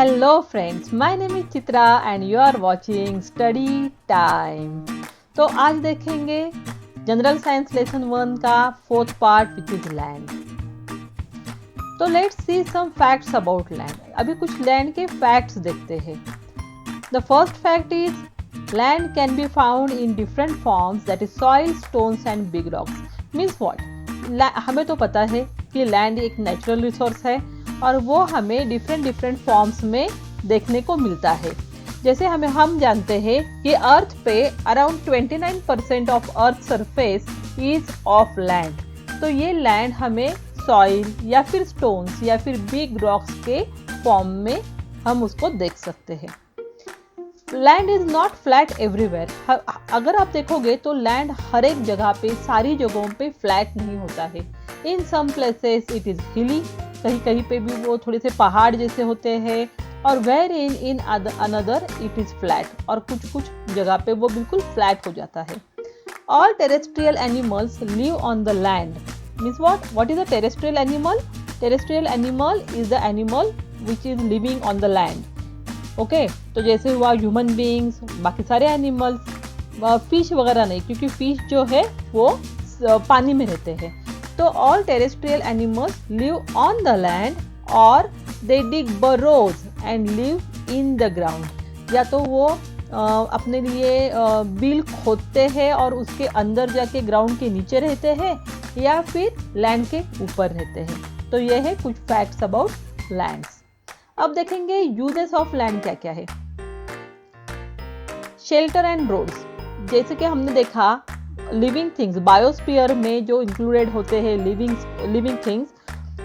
Hello friends, my name is Chitra and you are watching Study Time. तो आज देखेंगे general science lesson 1 का 4th part which is land. तो let's see some facts about land. अभी कुछ land के facts देखते हैं. The first fact is land can be found in different forms, that is soil, stones and big rocks. Means what? हमें तो पता है कि लैंड एक नेचुरल रिसोर्स है और वो हमें डिफरेंट फॉर्म्स में देखने को मिलता है. जैसे हम जानते हैं कि अर्थ पे around 29% of earth surface is of land. तो ये लैंड हमें सॉइल या फिर स्टोन्स या फिर बिग रॉक्स के फॉर्म में हम उसको देख सकते हैं. Land is not flat everywhere. अगर आप देखोगे तो लैंड हर एक जगह पे, सारी जगहों पे फ्लैट नहीं होता है. इन सम प्लेसेस इट इज हिली, कहीं कहीं पे भी वो थोड़े से पहाड़ जैसे होते हैं, और where in another it is flat, और कुछ जगह पे वो बिल्कुल फ्लैट हो जाता है. All terrestrial animals live on the land. Means what is a terrestrial animal? Terrestrial animal is the animal which is living on the land. Okay, तो जैसे हुआ ह्यूमन बीइंग्स, बाकी सारे एनिमल्स. फिश वगैरह नहीं, क्योंकि फिश जो है वो पानी में रहते हैं. तो all terrestrial animals live on the land और दे डिग burrows and live in the ground. या तो वो अपने लिए बिल खोदते हैं और उसके अंदर जाके ग्राउंड के नीचे रहते हैं, या फिर लैंड के ऊपर रहते हैं. तो ये है कुछ फैक्ट्स अबाउट लैंड्स. अब देखेंगे यूजेस ऑफ लैंड क्या क्या है. Shelter and roads. जैसे कि हमने देखा लिविंग थिंग्स, बायोस्फीयर में जो इंक्लूडेड होते हैं लिविंग थिंग्स,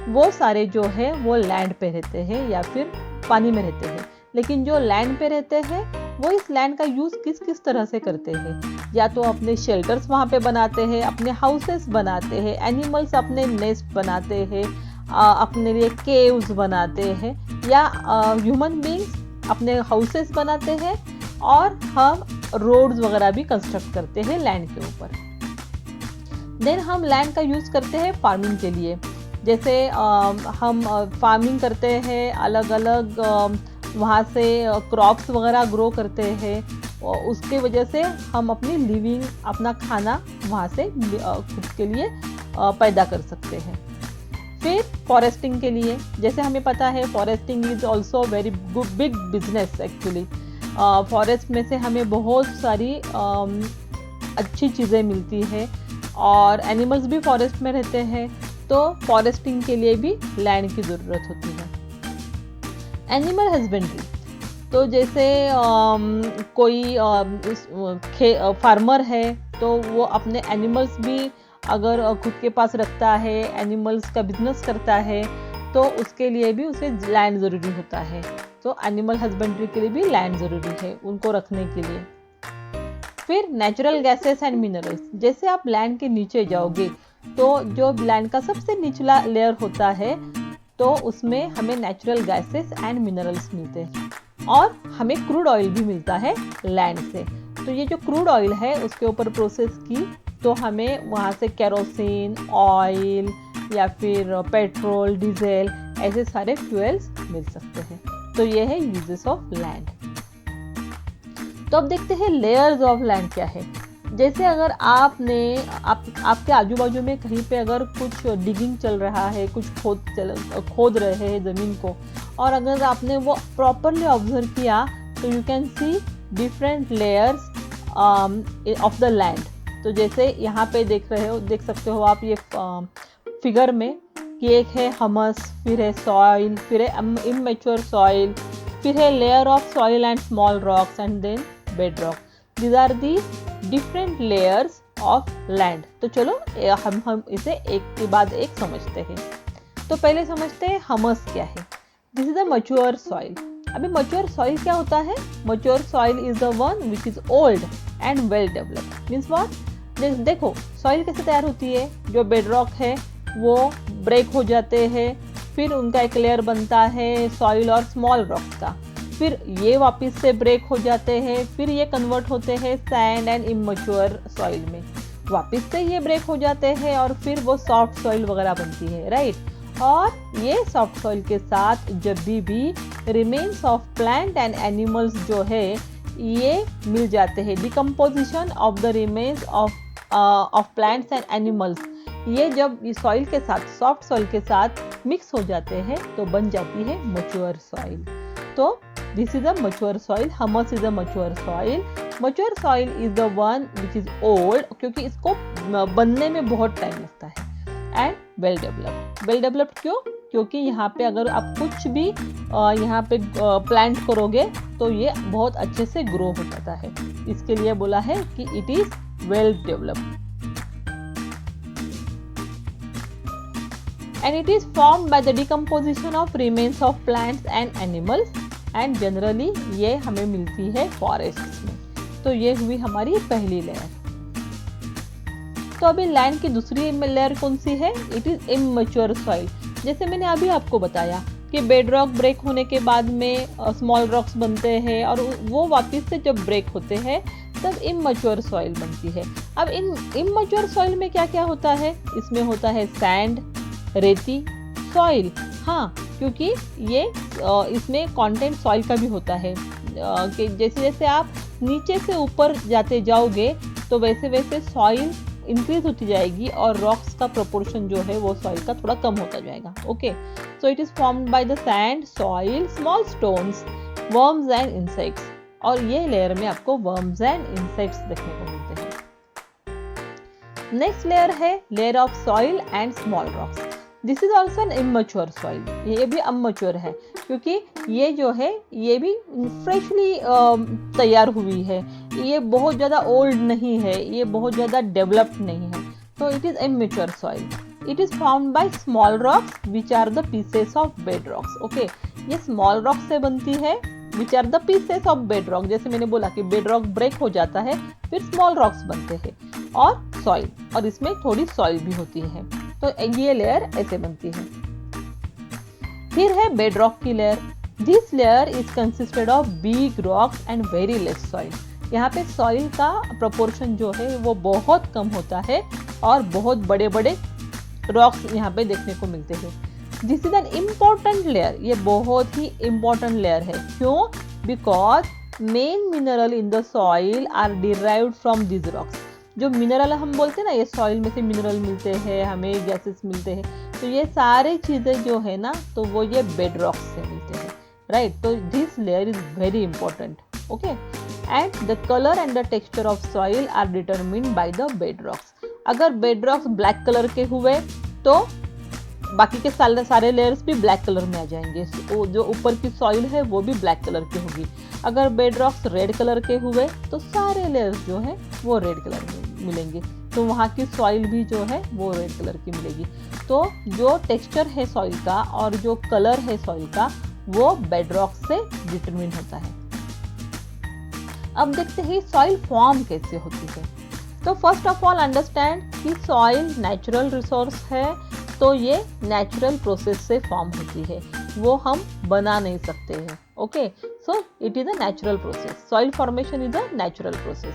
वो सारे जो है वो लैंड पे रहते हैं या फिर पानी में रहते हैं. लेकिन जो लैंड पे रहते हैं वो इस लैंड का यूज़ किस किस तरह से करते हैं. या तो अपने शेल्टर्स वहाँ पे बनाते हैं, अपने हाउसेस बनाते हैं, एनिमल्स अपने नेस्ट बनाते हैं, अपने लिए केव्स बनाते हैं, या ह्यूमन बीइंग्स अपने हाउसेस बनाते हैं, और हम रोड्स वगैरह भी कंस्ट्रक्ट करते हैं लैंड के ऊपर. देन हम लैंड का यूज़ करते हैं फार्मिंग के लिए. जैसे हम फार्मिंग करते हैं, अलग अलग वहाँ से क्रॉप्स वगैरह ग्रो करते हैं, और उसके वजह से हम अपनी लिविंग, अपना खाना वहाँ से खुद के लिए पैदा कर सकते हैं. फिर फॉरेस्टिंग के लिए, जैसे हमें पता है foresting is also very big business actually. Forest में से हमें बहुत सारी अच्छी चीज़ें मिलती है, और एनिमल्स भी फॉरेस्ट में रहते हैं. तो फॉरेस्टिंग के लिए भी लैंड की ज़रूरत होती है. Animal husbandry. तो जैसे कोई फार्मर है तो वो अपने एनिमल्स भी अगर खुद के पास रखता है, एनिमल्स का बिजनेस करता है, तो उसके लिए भी उसे लैंड ज़रूरी होता है. तो एनिमल हस्बेंड्री के लिए भी लैंड ज़रूरी है उनको रखने के लिए. फिर नेचुरल गैसेस एंड मिनरल्स. जैसे आप लैंड के नीचे जाओगे तो जो लैंड का सबसे निचला लेयर होता है, तो उसमें हमें नेचुरल गैसेस एंड मिनरल्स मिलते हैं, और हमें क्रूड ऑयल भी मिलता है लैंड से. तो ये जो क्रूड ऑयल है उसके ऊपर प्रोसेस की तो हमें वहाँ से केरोसिन, ऑयल या फिर पेट्रोल, डीजल, ऐसे सारे फ्यूल्स मिल सकते हैं. तो ये है यूजेस ऑफ लैंड. तो अब देखते हैं लेयर्स ऑफ लैंड क्या है. जैसे अगर आपके आजू बाजू में कहीं पे अगर कुछ डिगिंग चल रहा है, कुछ खोद रहे हैं ज़मीन को, और अगर आपने वो प्रॉपरली ऑब्जर्व किया तो you can see different layers of the land. तो जैसे यहाँ पे देख सकते हो आप ये फिगर में कि एक है हमस, फिर है सॉइल, फिर है इमैच्योर सॉइल, फिर है layer of soil and small rocks, and then bed rock. These are the different layers of land. तो चलो हम इसे एक के बाद एक समझते हैं. तो पहले समझते हैं हमस क्या है. This is a mature soil. अभी मैच्योर सॉइल क्या होता है? Mature soil is the one which is old and well developed. Means what? देखो सॉइल कैसे तैयार होती है. जो बेड रॉक है वो ब्रेक हो जाते हैं, फिर उनका एक लेयर बनता है सॉइल और स्मॉल रॉक्स का, फिर ये वापस से ब्रेक हो जाते हैं, फिर ये कन्वर्ट होते हैं सैंड एंड इमैच्योर सॉइल में, वापस से ये ब्रेक हो जाते हैं और फिर वो सॉफ्ट सॉइल वगैरह बनती है, राइट. और ये सॉफ्ट सॉइल के साथ जब भी remains of plant and animals जो है ये मिल जाते हैं। Decomposition of the remains of plants and animals, ये जब सॉइल के साथ, सॉफ्ट सॉइल के साथ मिक्स हो जाते हैं तो बन जाती है मैच्योर सॉइल। तो this is a mature soil, humus is a mature soil. Mature soil is the one which is old, क्योंकि इसको बनने में बहुत टाइम लगता है, and well developed. Well developed क्यों? क्योंकि यहाँ पे अगर आप कुछ भी यहाँ पे प्लांट करोगे तो ये बहुत अच्छे से ग्रो हो जाता है, इसके लिए बोला है कि it is well developed. And it is formed by the decomposition of remains of plants and animals, and generally ये हमें मिलती है forests में। तो ये हुई हमारी पहली लेयर। तो अभी लैंड की दूसरी लेयर कौन सी है? It is immature soil. जैसे मैंने अभी आपको बताया कि बेड रॉक ब्रेक होने के बाद में स्मॉल रॉक्स बनते हैं और वो वापस से जब ब्रेक होते हैं तब इमैच्योर सॉइल बनती है। अब इन इमैच्योर सॉइल में क्या क्या होता है? इसमें होता है सैंड, रेती, सॉइल। हाँ, क्योंकि ये इसमें कंटेंट सॉइल का भी होता है कि जैसे जैसे आप नीचे से ऊपर जाते जाओगे तो वैसे वैसे सॉइल इंक्रीज होती जाएगी और रॉक्स का प्रोपोर्शन जो है वो सॉइल का थोड़ा कम होता जाएगा। Okay, so it is formed by the sand, soil, small stones, worms and insects. और ये लेयर में आपको वर्म्स एंड इंसेक्ट्स देखने को मिलते हैं। नेक्स्ट लेयर है layer of soil and small rocks. This is also an immature soil. ये भी अनमैच्योर है क्योंकि ये जो है ये भी फ्रेशली तैयार हुई है, ये बहुत ज़्यादा ओल्ड नहीं है, ये बहुत ज़्यादा डेवलप्ड नहीं है, तो it is immature soil. It is formed by small rocks which are the pieces of bed rocks. Okay, ये स्मॉल रॉक से बनती है which are the pieces of bed rock. जैसे मैंने बोला कि बेड रॉक ब्रेक हो जाता है फिर स्मॉल रॉक्स बनते हैं और सॉइल, और इसमें थोड़ी सॉइल भी होती है, तो ये लेयर ऐसे बनती है। फिर है बेड रॉक की layer. This layer is consisted of big rocks and very less soil. यहाँ पे सॉइल का प्रोपोर्शन जो है वो बहुत कम होता है और बहुत बड़े बड़े रॉक्स यहाँ पे देखने को मिलते हैं। This is an important layer, ये बहुत ही इम्पॉर्टेंट लेयर है। क्यों? Because main mineral in the soil are derived from this rocks. जो मिनरल हम बोलते हैं ना, ये सॉइल में से मिनरल मिलते हैं, हमें गैसेस मिलते हैं, तो ये सारी चीज़ें जो है ना तो वो ये बेड रॉक्स से मिलते हैं, राइट। तो this layer is very important. Okay, and the colour and the texture of soil are determined by the bed rocks. अगर बेड रॉक्स ब्लैक कलर के हुए तो बाकी के सारे लेयर्स भी ब्लैक कलर में आ जाएंगे, जो ऊपर की सॉइल है वो भी ब्लैक कलर की होगी। अगर बेड रॉक्स रेड कलर के हुए तो सारे लेयर्स जो है वो रेड कलर में मिलेंगे, तो वहाँ की सॉइल भी जो है वो रेड कलर की मिलेगी। तो जो टेक्सचर है सॉइल का और जो कलर है सॉइल का वो बेड रॉक से डिटरमिन होता है। अब देखते हैं सॉइल फॉर्म कैसे होती है। तो फर्स्ट ऑफ ऑल अंडरस्टैंड कि सॉइल नेचुरल रिसोर्स है, तो ये नेचुरल प्रोसेस से फॉर्म होती है, वो हम बना नहीं सकते हैं। Okay, so it is a natural process. Soil formation is a natural process.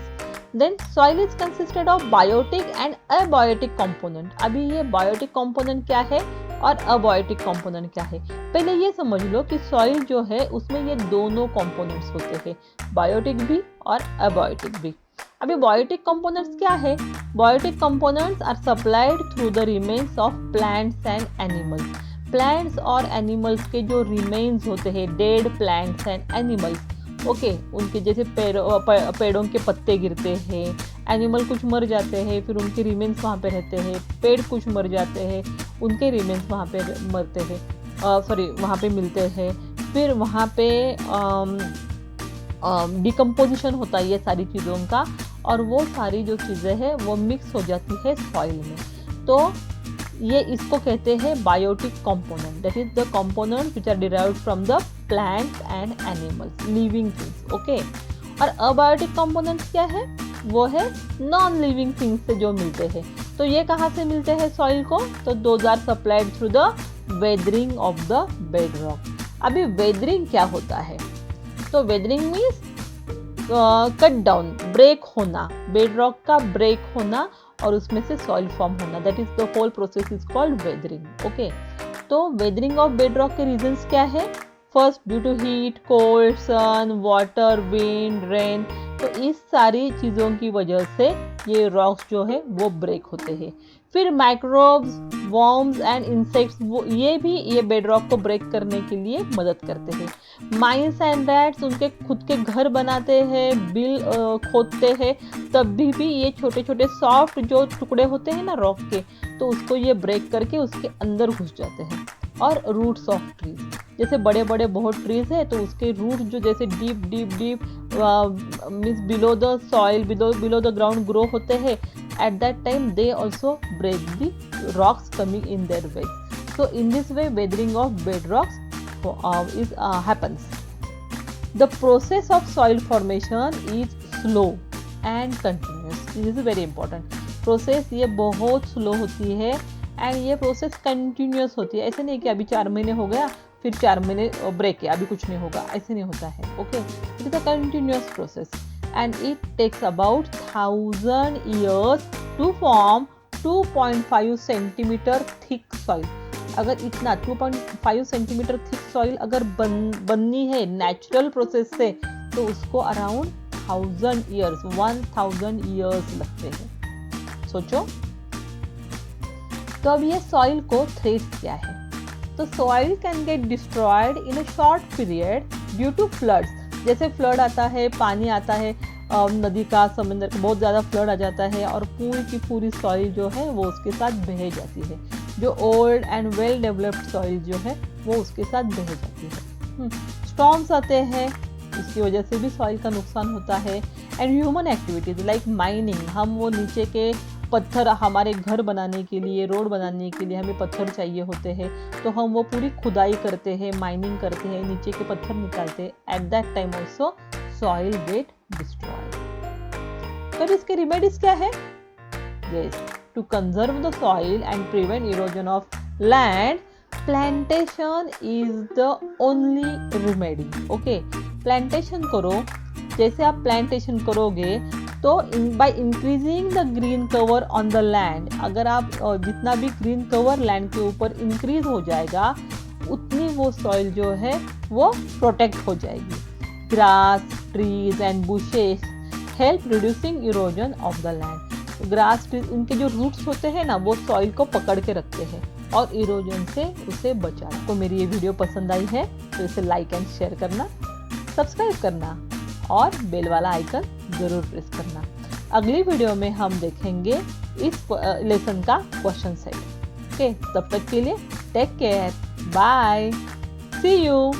Then soil is consisted of biotic and abiotic component. अभी ये बायोटिक कंपोनेंट क्या है और अबायोटिक कंपोनेंट क्या है, पहले ये समझ लो कि सॉइल जो है उसमें ये दोनों कंपोनेंट्स होते हैं, बायोटिक भी और अबायोटिक भी। अभी बायोटिक कंपोनेंट्स क्या है? Biotic components are supplied through the remains of plants and animals. Plants और एनिमल्स के जो रिमेन्स होते हैं, dead plants and animals, okay, उनके जैसे पेड़ों के पत्ते गिरते हैं, एनिमल कुछ मर जाते हैं, फिर उनके रिमेन्स वहाँ पे रहते हैं, पेड़ कुछ मर जाते हैं, उनके रिमेन्स वहाँ पे मरते हैं, वहाँ पे मिलते हैं, फिर वहाँ पे डिकम्पोजिशन होता है ये सारी चीज़ों का, और वो सारी जो चीज़ें हैं वो मिक्स हो जाती है सॉइल में, तो ये इसको कहते हैं biotic component. That is the component which are derived from the plants and animals, living things. Okay, और अबायोटिक कंपोनेंट्स क्या है? वो है नॉन लिविंग थिंग्स से जो मिलते हैं। तो ये कहाँ से मिलते हैं सॉइल को? तो those are supplied through the weathering of the bed rock. अभी वेदरिंग क्या होता है? तो weathering means cut down, break होना, बेड रॉक का ब्रेक होना और उसमें से सॉइल फॉर्म होना, that is the whole process is called weathering. Okay, तो वेदरिंग ऑफ बेड रॉक के रीजंस क्या है? First due to heat, cold, sun, water, wind, rain. तो इस सारी चीज़ों की वजह से ये रॉक्स जो है वो ब्रेक होते हैं। फिर माइक्रोब्स, वॉर्म्स एंड इंसेक्ट्स, वो ये बेड रॉक को ब्रेक करने के लिए मदद करते हैं। माइस एंड रैट्स उनके खुद के घर बनाते हैं, बिल खोदते हैं, तब भी ये छोटे छोटे सॉफ्ट जो टुकड़े होते हैं ना रॉक के, तो उसको ये ब्रेक करके उसके अंदर घुस जाते हैं। और रूट्स ऑफ ट्रीज, जैसे बड़े बड़े बहुत ट्रीज है तो उसके रूट जो जैसे deep deep deep means below the soil, below the ground grow होते हैं, at that time they also break the rocks coming in their way. So in this way weathering of bedrocks happens. The process of soil formation is slow and continuous. This is very important. Process ये बहुत slow होती है and ये process continuous होती है। ऐसे नहीं कि अभी 4 महीने हो गया फिर 4 महीने ब्रेक है, अभी कुछ नहीं होगा, ऐसे नहीं होता है। Okay, it is a continuous process and it takes about 1000 years to form 2.5 centimeter thick soil. अगर इतना 2.5 सेंटीमीटर थिक सॉइल अगर बननी है नेचुरल प्रोसेस से तो उसको अराउंड 1000 ईयर्स लगते हैं। सोचो। तो अब ये सॉइल को थ्रेट्स क्या है? तो soil can get destroyed in a short period due to floods. जैसे फ्लड आता है, पानी आता है, नदी का, समंदर का बहुत ज़्यादा फ्लड आ जाता है और पूरी की पूरी सॉइल जो है वो उसके साथ बह जाती है। जो old and well developed soil जो है वो उसके साथ बह जाती है। स्टॉर्म्स आते हैं, इसकी वजह से भी सॉइल का नुकसान होता है। And human activities like mining, हम वो नीचे के पत्थर, हमारे घर बनाने के लिए, रोड बनाने के लिए हमें पत्थर चाहिए होते हैं, तो हम वो पूरी खुदाई करते हैं, माइनिंग करते हैं, नीचे के पत्थर निकालते हैं। At that time also soil get destroyed. तो इसके रिमेडीज क्या है? Yes, to conserve the soil and prevent erosion of land, plantation is the only remedy. Okay, plantation करो। जैसे आप प्लांटेशन करोगे तो by increasing the green cover on the land, अगर आप जितना भी ग्रीन कवर लैंड के ऊपर इंक्रीज हो जाएगा उतनी वो सॉइल जो है वो प्रोटेक्ट हो जाएगी। Grass, trees and bushes help reducing erosion of the land. Grass, trees, उनके जो रूट्स होते हैं ना वो सॉइल को पकड़ के रखते हैं और इरोजन से उसे बचाते। तो मेरी ये वीडियो पसंद आई है तो इसे लाइक एंड शेयर करना, सब्सक्राइब करना और बेल वाला आइकन जरूर प्रेस करना। अगली वीडियो में हम देखेंगे इस लेसन का क्वेश्चन सेट। ओके, तब तक के लिए take care, bye, see you.